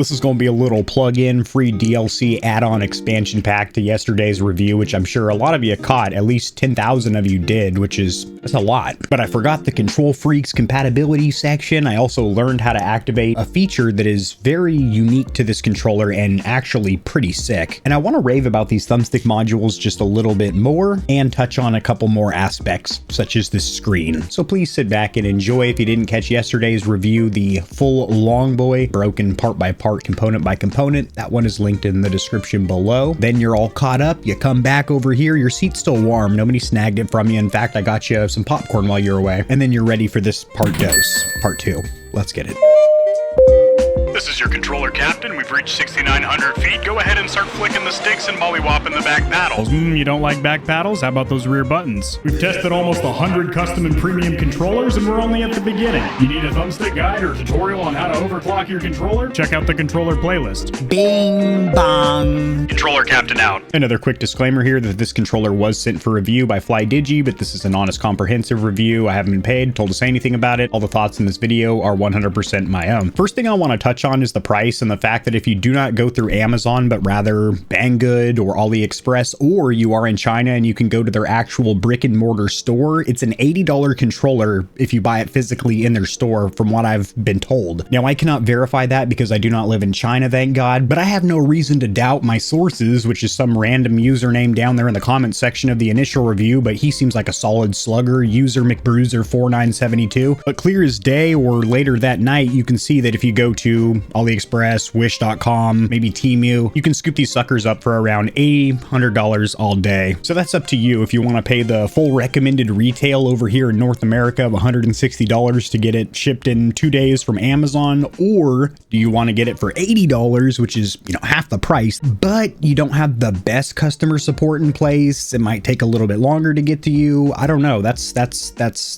This is going to be a little plug-in free DLC add-on expansion pack to yesterday's review, which I'm sure a lot of you caught. At least 10,000 of you did, that's a lot. But I forgot the Kontrol Freeks compatibility section. I also learned how to activate a feature that is very unique to this controller and actually pretty sick. And I want to rave about these thumbstick modules just a little bit more and touch on a couple more aspects, such as this screen. So please sit back and enjoy. If you didn't catch yesterday's review, the full long boy, broken part by part, component by component, that one is linked in the description below. Then you're all caught up, you come back over here, your seat's still warm, nobody snagged it from you. In fact, I got you some popcorn while you're away. And then you're ready for this part 2. Let's get it. This is your controller captain. We've reached 6,900 feet. Go ahead and start flicking the sticks and mollywopping the back paddles. You don't like back paddles? How about those rear buttons? We've tested almost 100 custom and premium controllers, and we're only at the beginning. You need a thumbstick guide or tutorial on how to overclock your controller? Check out the controller playlist. Bing bong. Controller captain out. Another quick disclaimer here that this controller was sent for review by FlyDigi, but this is an honest, comprehensive review. I haven't been paid, told to say anything about it. All the thoughts in this video are 100% my own. First thing I want to touch on is the price and the fact that if you do not go through Amazon, but rather Banggood or AliExpress, or you are in China and you can go to their actual brick and mortar store, it's an $80 controller if you buy it physically in their store, from what I've been told. Now, I cannot verify that because I do not live in China, thank God, but I have no reason to doubt my sources, which is some random username down there in the comment section of the initial review, but he seems like a solid slugger, user McBruiser4972. But clear as day or later that night, you can see that if you go to AliExpress, Wish.com, maybe Temu, you can scoop these suckers up for around $100 all day. So that's up to you if you want to pay the full recommended retail over here in North America of $160 to get it shipped in 2 days from Amazon, or do you want to get it for $80, which is, half the price, but you don't have the best customer support in place. It might take a little bit longer to get to you. I don't know. That's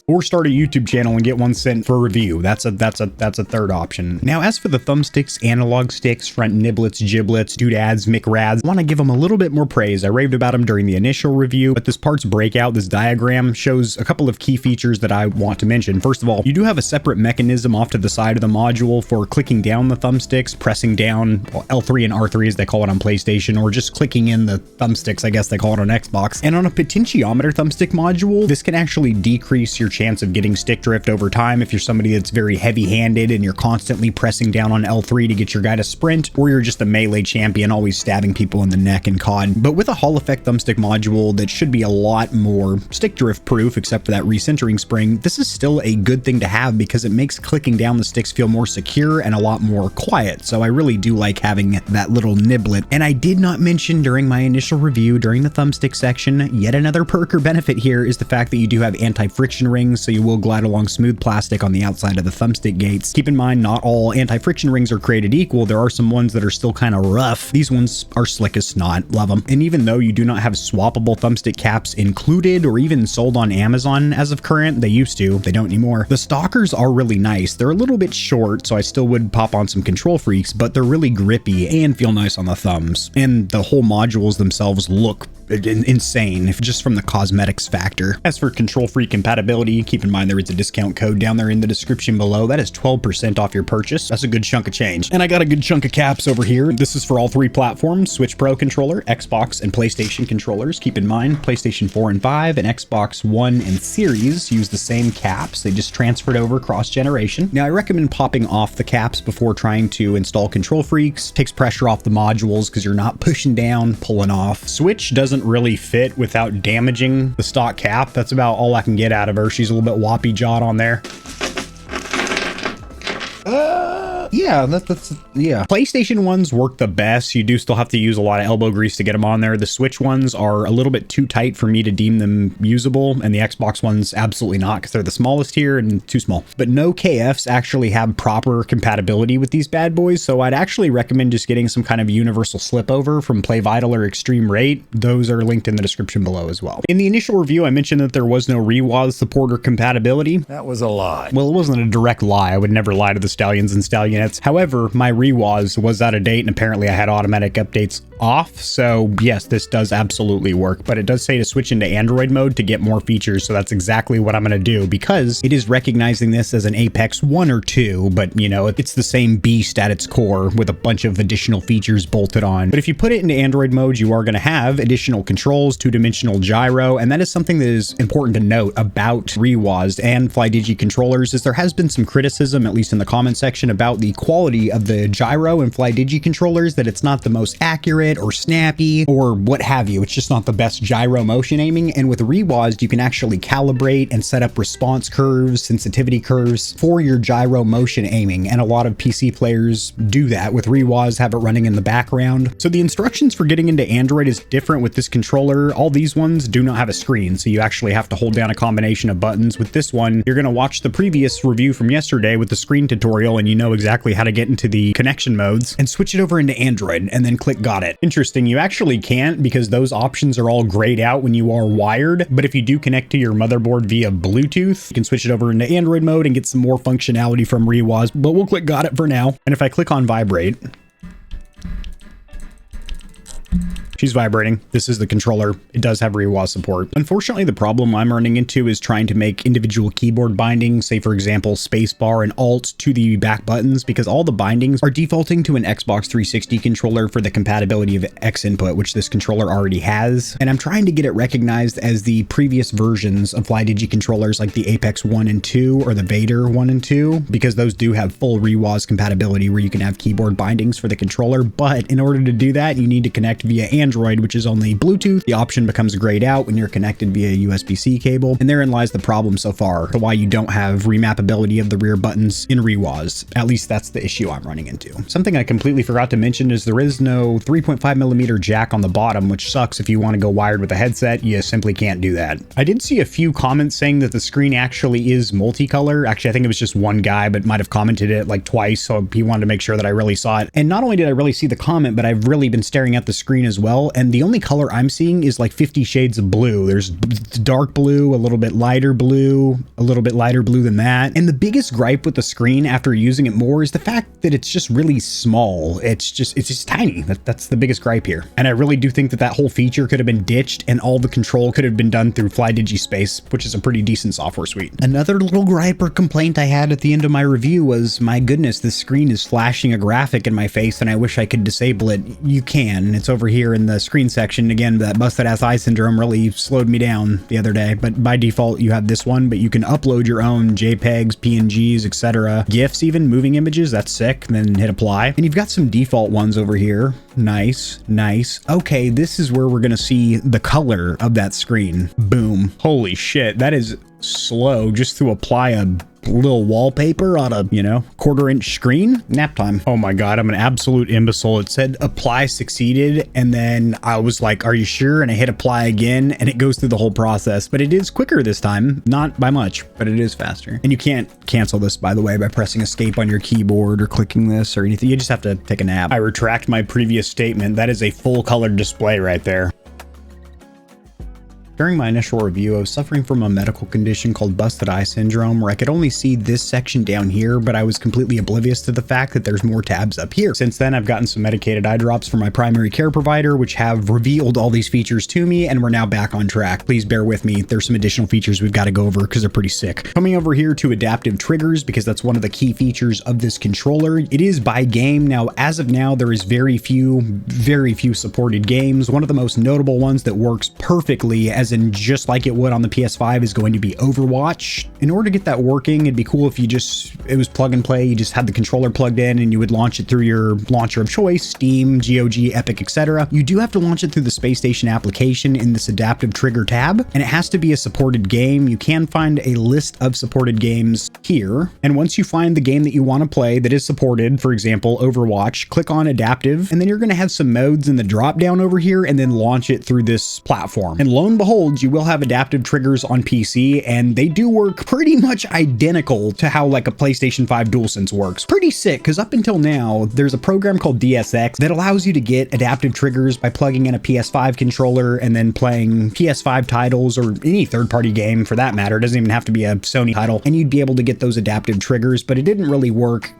or start a YouTube channel and get one sent for review. That's a third option. Now, as for the thumbsticks, analog sticks, front niblets, giblets, doodads, McRads, I want to give them a little bit more praise. I raved about them during the initial review, but this parts breakout, this diagram, shows a couple of key features that I want to mention. First of all, you do have a separate mechanism off to the side of the module for clicking down the thumbsticks, pressing down L3 and R3 as they call it on PlayStation, or just clicking in the thumbsticks, I guess they call it on Xbox. And on a potentiometer thumbstick module, this can actually decrease your chance of getting stick drift over time if you're somebody that's very heavy-handed and you're constantly pressing down on L3 to get your guy to sprint, or you're just a melee champion always stabbing people in the neck and COD. But with a Hall Effect thumbstick module that should be a lot more stick drift proof, except for that recentering spring, this is still a good thing to have because it makes clicking down the sticks feel more secure and a lot more quiet. So I really do like having that little niblet. And I did not mention during my initial review during the thumbstick section, yet another perk or benefit here is the fact that you do have anti-friction rings, so you will glide along smooth plastic on the outside of the thumbstick gates. Keep in mind, not all anti-friction rings are created equal. There are some ones that are still kind of rough. These ones are slick as snot. Love them. And even though you do not have swappable thumbstick caps included or even sold on Amazon as of current, they used to, they don't anymore. The stalkers are really nice. They're a little bit short, so I still would pop on some Kontrol Freeks, but they're really grippy and feel nice on the thumbs. And the whole modules themselves look insane, if just from the cosmetics factor. As for Kontrol Freek compatibility, keep in mind there is a discount code down there in the description below. That is 12% off your purchase. That's a good chunk of change. And I got a good chunk of caps over here. This is for all three platforms: Switch Pro controller, Xbox, and PlayStation controllers. Keep in mind, PlayStation 4 and 5 and Xbox One and Series use the same caps. They just transferred over cross-generation. Now, I recommend popping off the caps before trying to install Kontrol Freeks. Takes pressure off the modules because you're not pushing down, pulling off. Switch doesn't really fit without damaging the stock cap. That's about all I can get out of her. She's a little bit whoppy jawed on there. Yeah, yeah. PlayStation ones work the best. You do still have to use a lot of elbow grease to get them on there. The Switch ones are a little bit too tight for me to deem them usable, and the Xbox ones absolutely not, because they're the smallest here and too small. But no KFs actually have proper compatibility with these bad boys, so I'd actually recommend just getting some kind of universal slip over from PlayVital or ExtremeRate. Those are linked in the description below as well. In the initial review, I mentioned that there was no ReWASD support or compatibility. That was a lie. Well, it wasn't a direct lie. I would never lie to the Stallions and Stallionettes. However, my ReWASD was out of date, and apparently I had automatic updates off. So yes, this does absolutely work, but it does say to switch into Android mode to get more features. So that's exactly what I'm going to do, because it is recognizing this as an Apex 1 or 2, but you know, it's the same beast at its core with a bunch of additional features bolted on. But if you put it into Android mode, you are going to have additional controls, two-dimensional gyro, and that is something that is important to note about ReWASD and FlyDigi controllers, is there has been some criticism, at least in the comment section, about the quality of the gyro and FlyDigi controllers, that it's not the most accurate or snappy or what have you. It's just not the best gyro motion aiming. And with ReWASD, you can actually calibrate and set up response curves, sensitivity curves for your gyro motion aiming. And a lot of PC players do that with ReWASD, have it running in the background. So the instructions for getting into Android is different with this controller. All these ones do not have a screen, so you actually have to hold down a combination of buttons. With this one, you're going to watch the previous review from yesterday with the screen tutorial, and you know exactly how to get into the connection modes and switch it over into Android and then click got it. Interesting, you actually can't, because those options are all grayed out when you are wired. But if you do connect to your motherboard via Bluetooth, you can switch it over into Android mode and get some more functionality from ReWASD. But we'll click got it for now. And if I click on vibrate, she's vibrating. This is the controller. It does have ReWASD support. Unfortunately, the problem I'm running into is trying to make individual keyboard bindings, say for example, spacebar and alt to the back buttons, because all the bindings are defaulting to an Xbox 360 controller for the compatibility of X input, which this controller already has. And I'm trying to get it recognized as the previous versions of FlyDigi controllers, like the Apex 1 and 2 or the Vader 1 and 2, because those do have full ReWASD compatibility where you can have keyboard bindings for the controller. But in order to do that, you need to connect via Android, which is only Bluetooth. The option becomes grayed out when you're connected via USB-C cable, and therein lies the problem so far to why you don't have remappability of the rear buttons in ReWASD. At least that's the issue I'm running into. Something I completely forgot to mention is there is no 3.5mm jack on the bottom, which sucks. If you want to go wired with a headset, you simply can't do that. I did see a few comments saying that the screen actually is multicolor. Actually, I think it was just one guy, but might have commented it like twice, so he wanted to make sure that I really saw it. And not only did I really see the comment, but I've really been staring at the screen as well, and the only color I'm seeing is like 50 shades of blue. There's dark blue, a little bit lighter blue, a little bit lighter blue than that. And the biggest gripe with the screen after using it more is the fact that it's just really small. It's just tiny. That's the biggest gripe here. And I really do think that that whole feature could have been ditched and all the control could have been done through FlyDigi Space, which is a pretty decent software suite. Another little gripe or complaint I had at the end of my review was, my goodness, this screen is flashing a graphic in my face and I wish I could disable it. You can, and it's over here in the screen section. Again, that busted ass eye syndrome really slowed me down the other day, but by default you have this one, but you can upload your own JPEGs, PNGs, etc. GIFs, even moving images. That's sick. And then hit apply. And you've got some default ones over here. Nice. Okay, this is where we're gonna see the color of that screen. Boom. Holy shit, that is slow just to apply a little wallpaper on a, you know, 1/4 inch screen. Nap time. Oh my god, I'm an absolute imbecile. It said apply succeeded, and then I was like, are you sure? And I hit apply again, and it goes through the whole process. But it is quicker this time, not by much, but it is faster. And you can't cancel this, by the way, by pressing escape on your keyboard or clicking this or anything. You just have to take a nap. I retract my previous statement. That is a full colored display right there. During my initial review, I was suffering from a medical condition called busted eye syndrome, where I could only see this section down here, but I was completely oblivious to the fact that there's more tabs up here. Since then, I've gotten some medicated eye drops from my primary care provider, which have revealed all these features to me, and we're now back on track. Please bear with me. There's some additional features we've got to go over because they're pretty sick. Coming over here to adaptive triggers, because that's one of the key features of this controller. It is by game. Now, as of now, there is very few supported games. One of the most notable ones that works perfectly, as in just like it would on the PS5, is going to be Overwatch. In order to get that working, it'd be cool if it was plug and play. You just had the controller plugged in and you would launch it through your launcher of choice, Steam, GOG, Epic, etc. You do have to launch it through the Space Station application in this adaptive trigger tab, and it has to be a supported game. You can find a list of supported games here, and once you find the game that you want to play that is supported, for example, Overwatch, click on adaptive, and then you're going to have some modes in the drop down over here, and then launch it through this platform. And lo and behold, you will have adaptive triggers on PC, and they do work pretty much identical to how like a PlayStation 5 DualSense works. Pretty sick, because up until now, there's a program called DSX that allows you to get adaptive triggers by plugging in a PS5 controller and then playing PS5 titles or any third-party game for that matter. It doesn't even have to be a Sony title, and you'd be able to get those adaptive triggers, but it didn't really work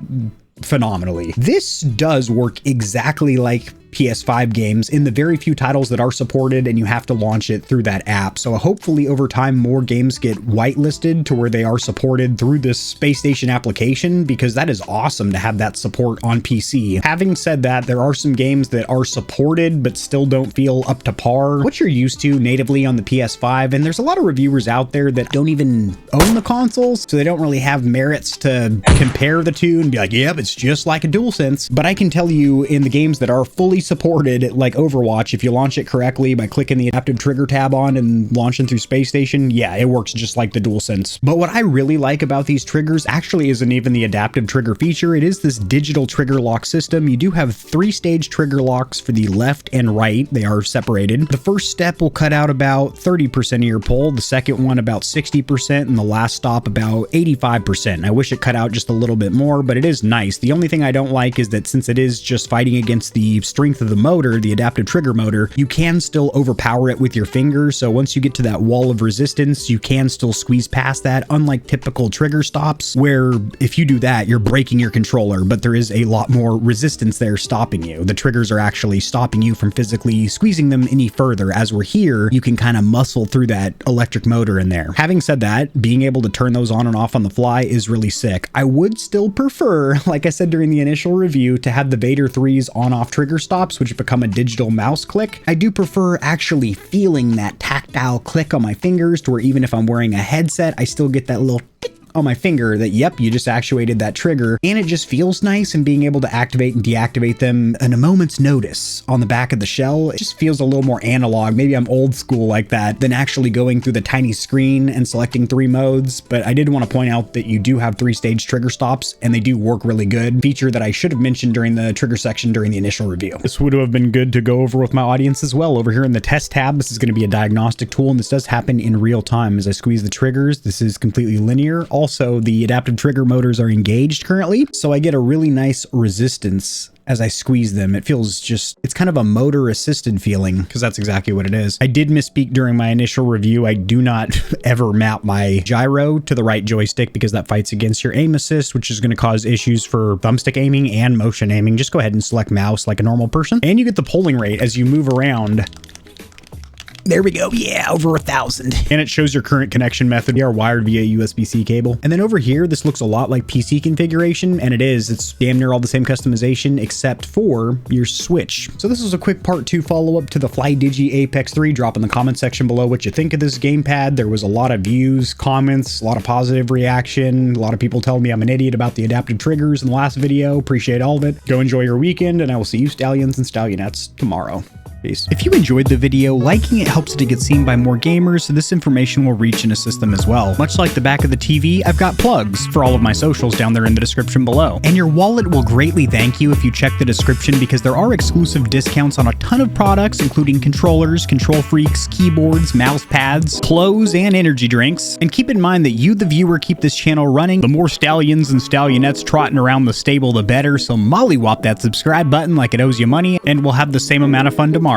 phenomenally. This does work exactly like PS5 games in the very few titles that are supported, and you have to launch it through that app. So hopefully over time, more games get whitelisted to where they are supported through this Space Station application, because that is awesome to have that support on PC. Having said that, there are some games that are supported but still don't feel up to par what you're used to natively on the PS5, and there's a lot of reviewers out there that don't even own the consoles, so they don't really have merits to compare the two and be like, yep, it's just like a DualSense. But I can tell you, in the games that are fully supported, like Overwatch, if you launch it correctly by clicking the adaptive trigger tab on and launching through Space Station, yeah, it works just like the DualSense. But what I really like about these triggers actually isn't even the adaptive trigger feature. It is this digital trigger lock system. You do have 3-stage trigger locks for the left and right. They are separated. The first step will cut out about 30% of your pull, the second one about 60%, and the last stop about 85%. I wish it cut out just a little bit more, but it is nice. The only thing I don't like is that since it is just fighting against the strength of the motor, the adaptive trigger motor, you can still overpower it with your fingers. So once you get to that wall of resistance, you can still squeeze past that, unlike typical trigger stops, where if you do that, you're breaking your controller, but there is a lot more resistance there stopping you. The triggers are actually stopping you from physically squeezing them any further. As we're here, you can kind of muscle through that electric motor in there. Having said that, being able to turn those on and off on the fly is really sick. I would still prefer, like I said during the initial review, to have the Vader 3's on-off trigger stops, which become a digital mouse click. I do prefer actually feeling that tactile click on my fingers, to where even if I'm wearing a headset, I still get that little tick on my finger that, yep, you just actuated that trigger, and it just feels nice. And being able to activate and deactivate them in a moment's notice on the back of the shell, it just feels a little more analog. Maybe I'm old school like that, than actually going through the tiny screen and selecting 3 modes. But I did want to point out that you do have 3-stage trigger stops, and they do work really good. Feature that I should have mentioned during the trigger section during the initial review. This would have been good to go over with my audience as well. Over here in the test tab, this is going to be a diagnostic tool, and this does happen in real time. As I squeeze the triggers, this is completely linear. Also, the adaptive trigger motors are engaged currently, so I get a really nice resistance as I squeeze them. It feels just, it's kind of a motor assisted feeling, because that's exactly what it is. I did misspeak during my initial review. I do not ever map my gyro to the right joystick, because that fights against your aim assist, which is going to cause issues for thumbstick aiming and motion aiming. Just go ahead and select mouse like a normal person, and you get the polling rate as you move around. There we go. Yeah, over 1,000. And it shows your current connection method. They are wired via USB-C cable. And then over here, this looks a lot like PC configuration, and it is. It's damn near all the same customization except for your switch. So this is a quick part 2 follow-up to the FlyDigi Apex 3. Drop in the comment section below what you think of this gamepad. There was a lot of views, comments, a lot of positive reaction. A lot of people telling me I'm an idiot about the adaptive triggers in the last video. Appreciate all of it. Go enjoy your weekend, and I will see you Stallions and Stallionettes tomorrow. Peace. If you enjoyed the video, liking it helps it to get seen by more gamers, so this information will reach and assist them as well. Much like the back of the TV, I've got plugs for all of my socials down there in the description below. And your wallet will greatly thank you if you check the description, because there are exclusive discounts on a ton of products, including controllers, Kontrol Freeks, keyboards, mouse pads, clothes, and energy drinks. And keep in mind that you, the viewer, keep this channel running. The more Stallions and Stallionettes trotting around the stable, the better, so mollywop that subscribe button like it owes you money, and we'll have the same amount of fun tomorrow.